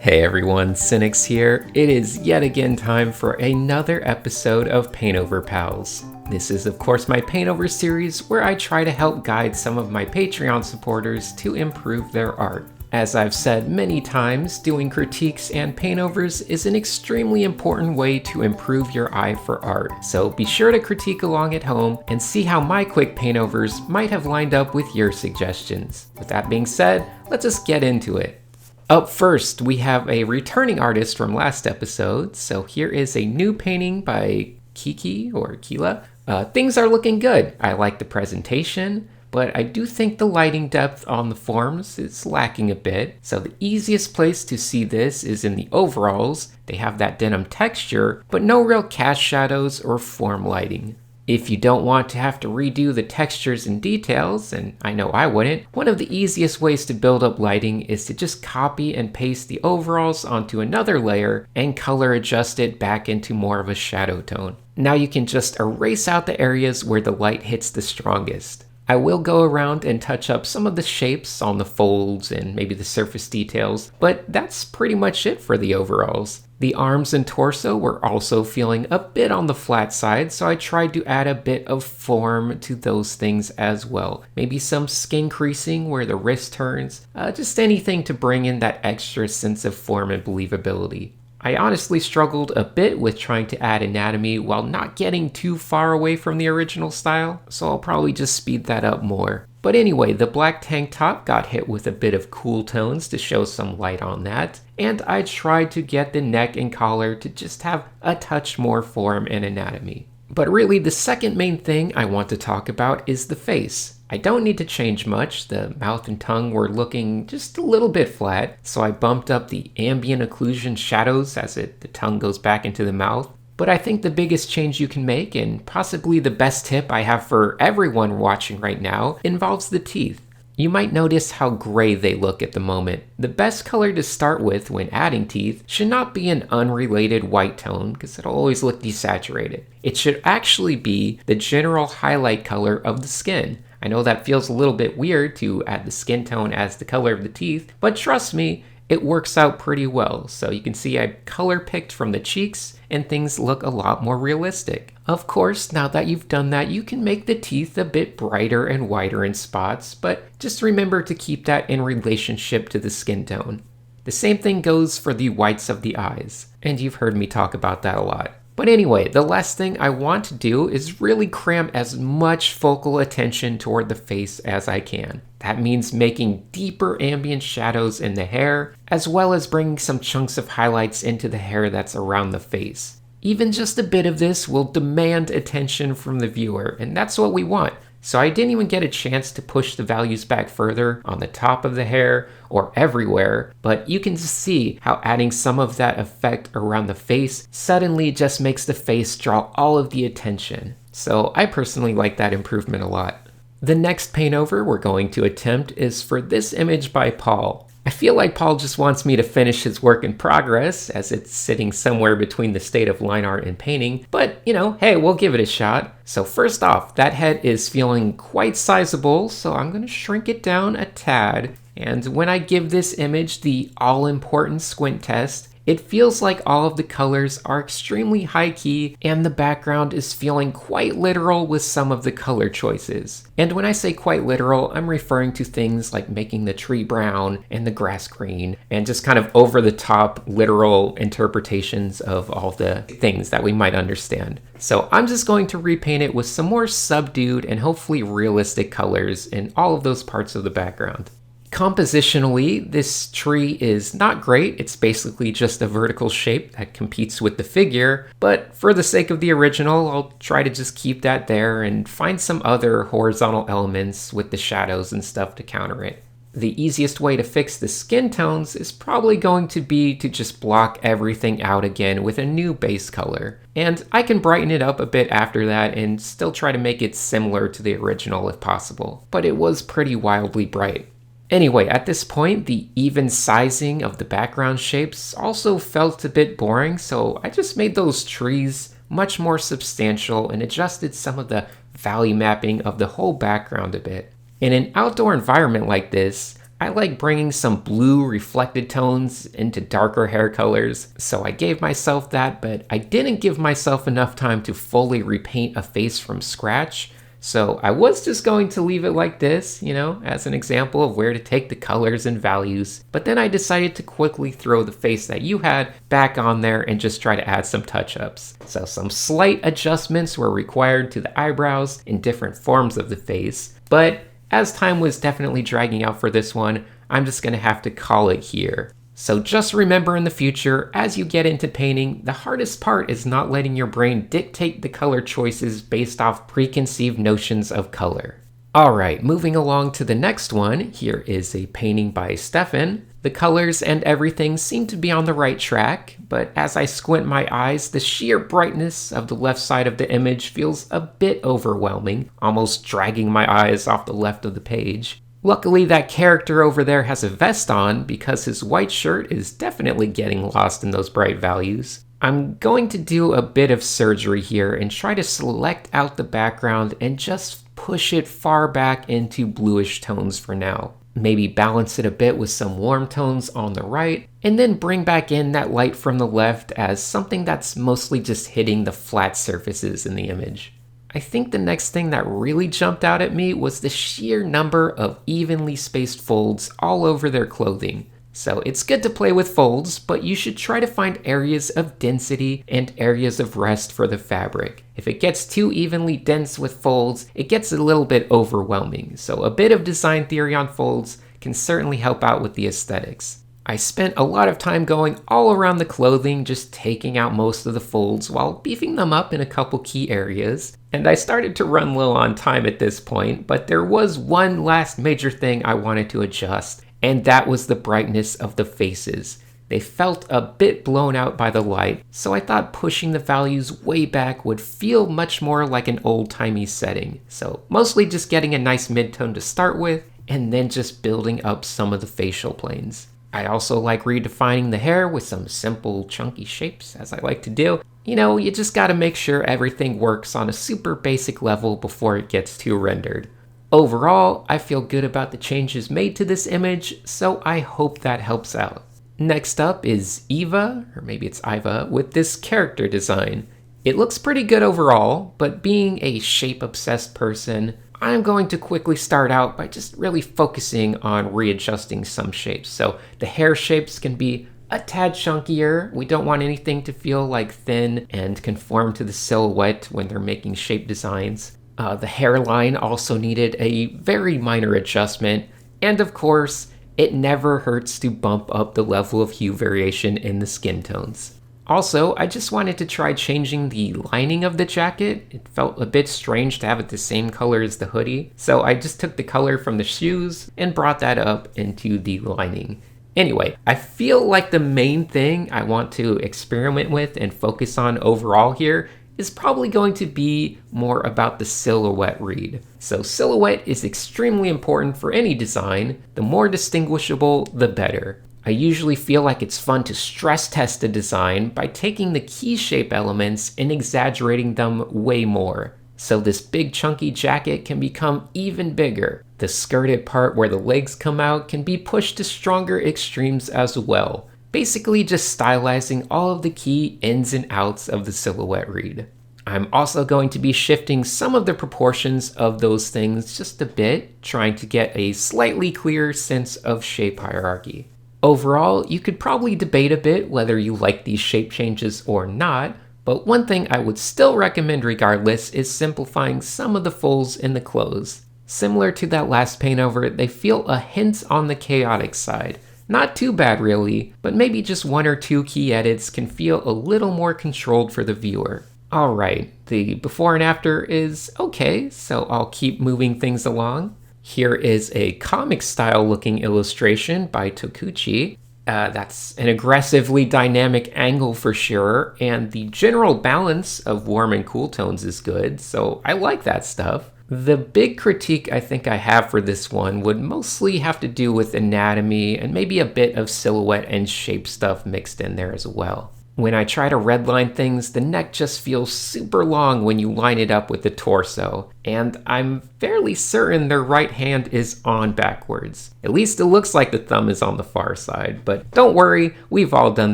Hey everyone, Cynics here. It is yet again time for another episode of Paint Over Pals. This is of course my Paint Over series where I try to help guide some of my Patreon supporters to improve their art. As I've said many times, doing critiques and paint overs is an extremely important way to improve your eye for art, so be sure to critique along at home and see how my quick paint overs might have lined up with your suggestions. With that being said, let's just get into it. Up first, we have a returning artist from last episode, so here is a new painting by Kiki or Kila. Things are looking good. I like the presentation, but I do think the lighting depth on the forms is lacking a bit. So the easiest place to see this is in the overalls. They have that denim texture, but no real cast shadows or form lighting. If you don't want to have to redo the textures and details, and I know I wouldn't, one of the easiest ways to build up lighting is to just copy and paste the overalls onto another layer and color adjust it back into more of a shadow tone. Now you can just erase out the areas where the light hits the strongest. I will go around and touch up some of the shapes on the folds and maybe the surface details, but that's pretty much it for the overalls. The arms and torso were also feeling a bit on the flat side, so I tried to add a bit of form to those things as well. Maybe some skin creasing where the wrist turns, just anything to bring in that extra sense of form and believability. I honestly struggled a bit with trying to add anatomy while not getting too far away from the original style, so I'll probably just speed that up more. But anyway, the black tank top got hit with a bit of cool tones to show some light on that, and I tried to get the neck and collar to just have a touch more form and anatomy. But really, the second main thing I want to talk about is the face. I don't need to change much. The mouth and tongue were looking just a little bit flat, so I bumped up the ambient occlusion shadows as the tongue goes back into the mouth. But I think the biggest change you can make, and possibly the best tip I have for everyone watching right now, involves the teeth. You might notice how gray they look at the moment. The best color to start with when adding teeth should not be an unrelated white tone, because it'll always look desaturated. It should actually be the general highlight color of the skin. I know that feels a little bit weird to add the skin tone as the color of the teeth, but trust me, it works out pretty well. So you can see I color picked from the cheeks and things look a lot more realistic. Of course, now that you've done that, you can make the teeth a bit brighter and whiter in spots, but just remember to keep that in relationship to the skin tone. The same thing goes for the whites of the eyes, and you've heard me talk about that a lot. But anyway, the last thing I want to do is really cram as much focal attention toward the face as I can. That means making deeper ambient shadows in the hair, as well as bringing some chunks of highlights into the hair that's around the face. Even just a bit of this will demand attention from the viewer, and that's what we want. So I didn't even get a chance to push the values back further on the top of the hair or everywhere, but you can just see how adding some of that effect around the face suddenly just makes the face draw all of the attention. So I personally like that improvement a lot. The next paint over we're going to attempt is for this image by Paul. I feel like Paul just wants me to finish his work in progress, as it's sitting somewhere between the state of line art and painting, but hey, we'll give it a shot. So first off, that head is feeling quite sizable, so I'm going to shrink it down a tad. And when I give this image the all-important squint test, it feels like all of the colors are extremely high key and the background is feeling quite literal with some of the color choices. And when I say quite literal, I'm referring to things like making the tree brown and the grass green and just kind of over the top literal interpretations of all the things that we might understand. So I'm just going to repaint it with some more subdued and hopefully realistic colors in all of those parts of the background. Compositionally, this tree is not great. It's basically just a vertical shape that competes with the figure, but for the sake of the original, I'll try to just keep that there and find some other horizontal elements with the shadows and stuff to counter it. The easiest way to fix the skin tones is probably going to be to just block everything out again with a new base color. And I can brighten it up a bit after that and still try to make it similar to the original if possible, but it was pretty wildly bright. Anyway, at this point, the even sizing of the background shapes also felt a bit boring, so I just made those trees much more substantial and adjusted some of the value mapping of the whole background a bit. In an outdoor environment like this, I like bringing some blue reflected tones into darker hair colors, so I gave myself that, but I didn't give myself enough time to fully repaint a face from scratch. So I was just going to leave it like this, as an example of where to take the colors and values. But then I decided to quickly throw the face that you had back on there and just try to add some touch-ups. So some slight adjustments were required to the eyebrows in different forms of the face. But as time was definitely dragging out for this one, I'm just gonna have to call it here. So just remember in the future, as you get into painting, the hardest part is not letting your brain dictate the color choices based off preconceived notions of color. Alright, moving along to the next one, here is a painting by Stefan. The colors and everything seem to be on the right track, but as I squint my eyes, the sheer brightness of the left side of the image feels a bit overwhelming, almost dragging my eyes off the left of the page. Luckily, that character over there has a vest on because his white shirt is definitely getting lost in those bright values. I'm going to do a bit of surgery here and try to select out the background and just push it far back into bluish tones for now. Maybe balance it a bit with some warm tones on the right, and then bring back in that light from the left as something that's mostly just hitting the flat surfaces in the image. I think the next thing that really jumped out at me was the sheer number of evenly spaced folds all over their clothing. So it's good to play with folds, but you should try to find areas of density and areas of rest for the fabric. If it gets too evenly dense with folds, it gets a little bit overwhelming. So a bit of design theory on folds can certainly help out with the aesthetics. I spent a lot of time going all around the clothing, just taking out most of the folds while beefing them up in a couple key areas. And I started to run low on time at this point, but there was one last major thing I wanted to adjust, and that was the brightness of the faces. They felt a bit blown out by the light, so I thought pushing the values way back would feel much more like an old-timey setting. So mostly just getting a nice mid-tone to start with, and then just building up some of the facial planes. I also like redefining the hair with some simple chunky shapes, as I like to do. You just gotta make sure everything works on a super basic level before it gets too rendered. Overall, I feel good about the changes made to this image, so I hope that helps out. Next up is Eva, or maybe it's Iva, with this character design. It looks pretty good overall, but being a shape-obsessed person, I'm going to quickly start out by just really focusing on readjusting some shapes. So the hair shapes can be a tad chunkier. We don't want anything to feel like thin and conform to the silhouette when they're making shape designs. The hairline also needed a very minor adjustment. And of course, it never hurts to bump up the level of hue variation in the skin tones. Also, I just wanted to try changing the lining of the jacket. It felt a bit strange to have it the same color as the hoodie, so I just took the color from the shoes and brought that up into the lining. Anyway, I feel like the main thing I want to experiment with and focus on overall here is probably going to be more about the silhouette read. So silhouette is extremely important for any design. The more distinguishable, the better. I usually feel like it's fun to stress test a design by taking the key shape elements and exaggerating them way more. So this big chunky jacket can become even bigger. The skirted part where the legs come out can be pushed to stronger extremes as well. Basically just stylizing all of the key ins and outs of the silhouette read. I'm also going to be shifting some of the proportions of those things just a bit, trying to get a slightly clearer sense of shape hierarchy. Overall, you could probably debate a bit whether you like these shape changes or not, but one thing I would still recommend regardless is simplifying some of the folds in the clothes. Similar to that last paint over, they feel a hint on the chaotic side. Not too bad really, but maybe just one or two key edits can feel a little more controlled for the viewer. Alright, the before and after is okay, so I'll keep moving things along. Here is a comic style looking illustration by Tokuchi. That's an aggressively dynamic angle for sure, and the general balance of warm and cool tones is good, so I like that stuff. The big critique I think I have for this one would mostly have to do with anatomy and maybe a bit of silhouette and shape stuff mixed in there as well. When I try to redline things, the neck just feels super long when you line it up with the torso, and I'm fairly certain their right hand is on backwards. At least it looks like the thumb is on the far side, but don't worry, we've all done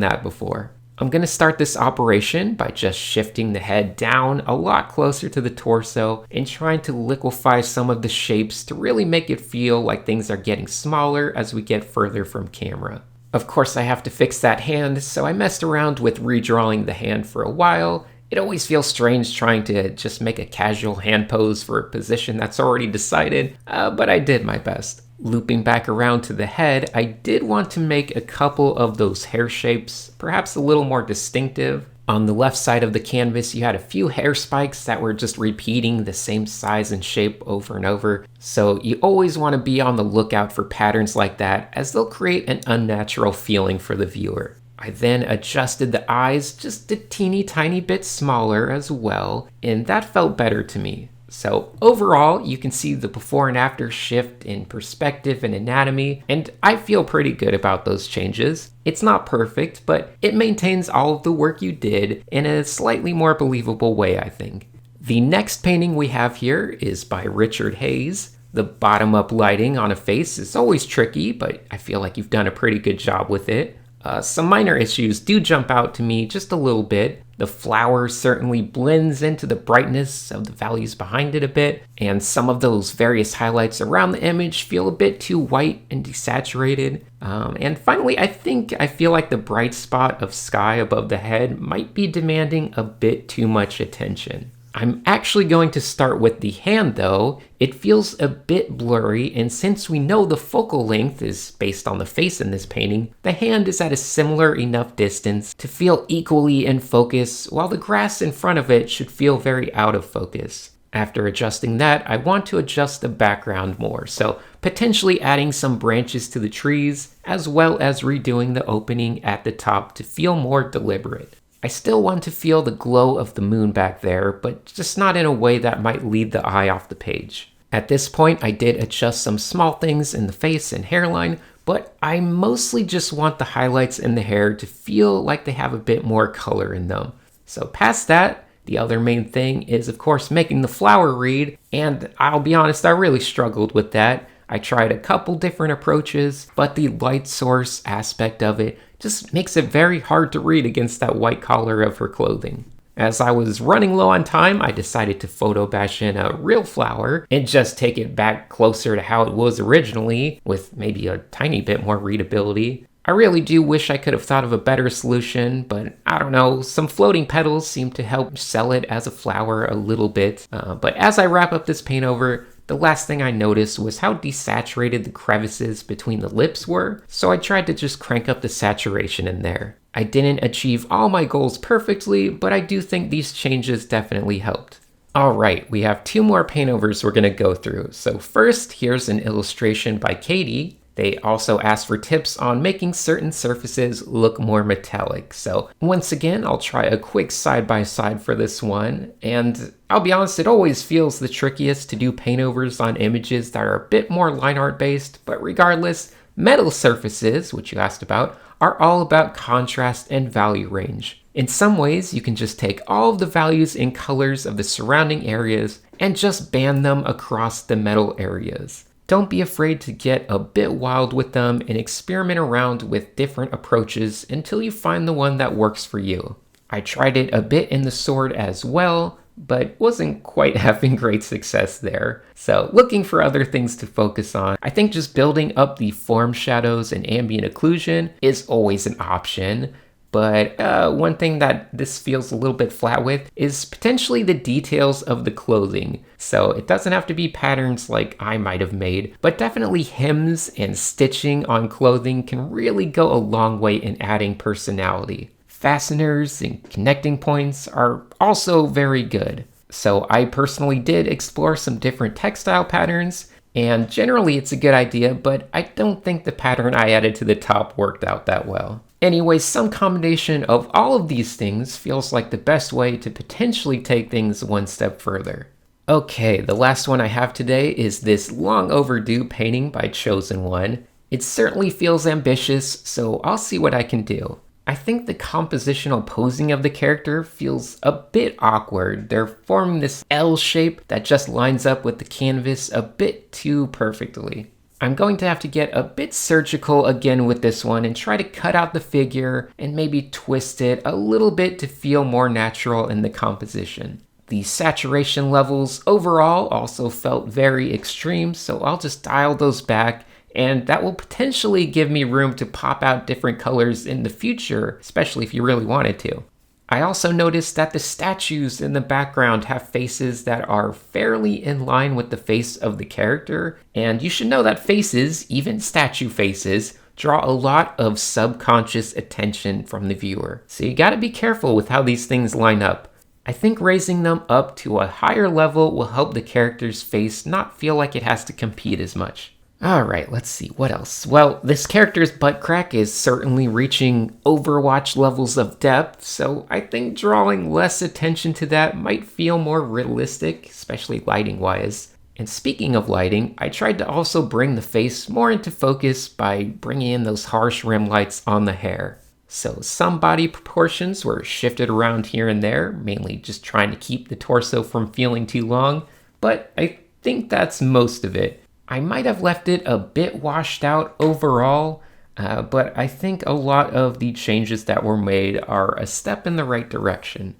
that before. I'm going to start this operation by just shifting the head down a lot closer to the torso and trying to liquefy some of the shapes to really make it feel like things are getting smaller as we get further from camera. Of course, I have to fix that hand, so I messed around with redrawing the hand for a while. It always feels strange trying to just make a casual hand pose for a position that's already decided, but I did my best. Looping back around to the head, I did want to make a couple of those hair shapes, perhaps a little more distinctive. On the left side of the canvas, you had a few hair spikes that were just repeating the same size and shape over and over. So you always want to be on the lookout for patterns like that, as they'll create an unnatural feeling for the viewer. I then adjusted the eyes just a teeny tiny bit smaller as well, and that felt better to me. So overall, you can see the before and after shift in perspective and anatomy, and I feel pretty good about those changes. It's not perfect, but it maintains all of the work you did in a slightly more believable way, I think. The next painting we have here is by Richard Hayes. The bottom-up lighting on a face is always tricky, but I feel like you've done a pretty good job with it. Some minor issues do jump out to me just a little bit. The flower certainly blends into the brightness of the values behind it a bit, and some of those various highlights around the image feel a bit too white and desaturated. And finally, I feel like the bright spot of sky above the head might be demanding a bit too much attention. I'm actually going to start with the hand though. It feels a bit blurry, and since we know the focal length is based on the face in this painting, the hand is at a similar enough distance to feel equally in focus, while the grass in front of it should feel very out of focus. After adjusting that, I want to adjust the background more, so potentially adding some branches to the trees, as well as redoing the opening at the top to feel more deliberate. I still want to feel the glow of the moon back there, but just not in a way that might lead the eye off the page. At this point, I did adjust some small things in the face and hairline, but I mostly just want the highlights in the hair to feel like they have a bit more color in them. So past that, the other main thing is of course making the flower read, and I'll be honest, I really struggled with that. I tried a couple different approaches, but the light source aspect of it just makes it very hard to read against that white collar of her clothing. As I was running low on time, I decided to photo bash in a real flower and just take it back closer to how it was originally, with maybe a tiny bit more readability. I really do wish I could have thought of a better solution, but I don't know, some floating petals seem to help sell it as a flower a little bit. But as I wrap up this paint over, the last thing I noticed was how desaturated the crevices between the lips were, so I tried to just crank up the saturation in there. I didn't achieve all my goals perfectly, but I do think these changes definitely helped. Alright, we have 2 more paint overs we're going to go through. So first, here's an illustration by Katie. They also asked for tips on making certain surfaces look more metallic. So once again, I'll try a quick side-by-side for this one. And I'll be honest, it always feels the trickiest to do paint overs on images that are a bit more line art based. But regardless, metal surfaces, which you asked about, are all about contrast and value range. In some ways, you can just take all of the values and colors of the surrounding areas and just band them across the metal areas. Don't be afraid to get a bit wild with them and experiment around with different approaches until you find the one that works for you. I tried it a bit in the sword as well, but wasn't quite having great success there. So looking for other things to focus on, I think just building up the form shadows and ambient occlusion is always an option. But one thing that this feels a little bit flat with is potentially the details of the clothing. So it doesn't have to be patterns like I might have made, but definitely hems and stitching on clothing can really go a long way in adding personality. Fasteners and connecting points are also very good. So I personally did explore some different textile patterns, and generally it's a good idea, but I don't think the pattern I added to the top worked out that well. Anyway, some combination of all of these things feels like the best way to potentially take things one step further. Okay, the last one I have today is this long overdue painting by Chosen One. It certainly feels ambitious, so I'll see what I can do. I think the compositional posing of the character feels a bit awkward. They're forming this L shape that just lines up with the canvas a bit too perfectly. I'm going to have to get a bit surgical again with this one and try to cut out the figure and maybe twist it a little bit to feel more natural in the composition. The saturation levels overall also felt very extreme, so I'll just dial those back, and that will potentially give me room to pop out different colors in the future, especially if you really wanted to. I also noticed that the statues in the background have faces that are fairly in line with the face of the character, and you should know that faces, even statue faces, draw a lot of subconscious attention from the viewer. So you gotta be careful with how these things line up. I think raising them up to a higher level will help the character's face not feel like it has to compete as much. Alright, let's see, what else? Well, this character's butt crack is certainly reaching Overwatch levels of depth, so I think drawing less attention to that might feel more realistic, especially lighting-wise. And speaking of lighting, I tried to also bring the face more into focus by bringing in those harsh rim lights on the hair. So some body proportions were shifted around here and there, mainly just trying to keep the torso from feeling too long, but I think that's most of it. I might have left it a bit washed out overall, but I think a lot of the changes that were made are a step in the right direction.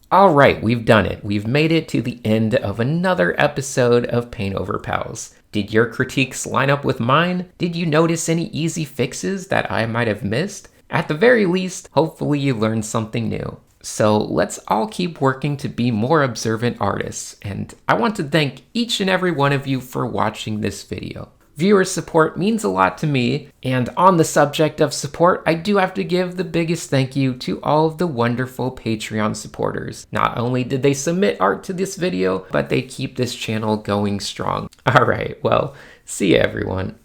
Alright, we've done it. We've made it to the end of another episode of Paint Over Pals. Did your critiques line up with mine? Did you notice any easy fixes that I might have missed? At the very least, hopefully you learned something new. So let's all keep working to be more observant artists, and I want to thank each and every one of you for watching this video. Viewer support means a lot to me, and on the subject of support, I do have to give the biggest thank you to all of the wonderful Patreon supporters. Not only did they submit art to this video, but they keep this channel going strong. Alright, well, see ya everyone.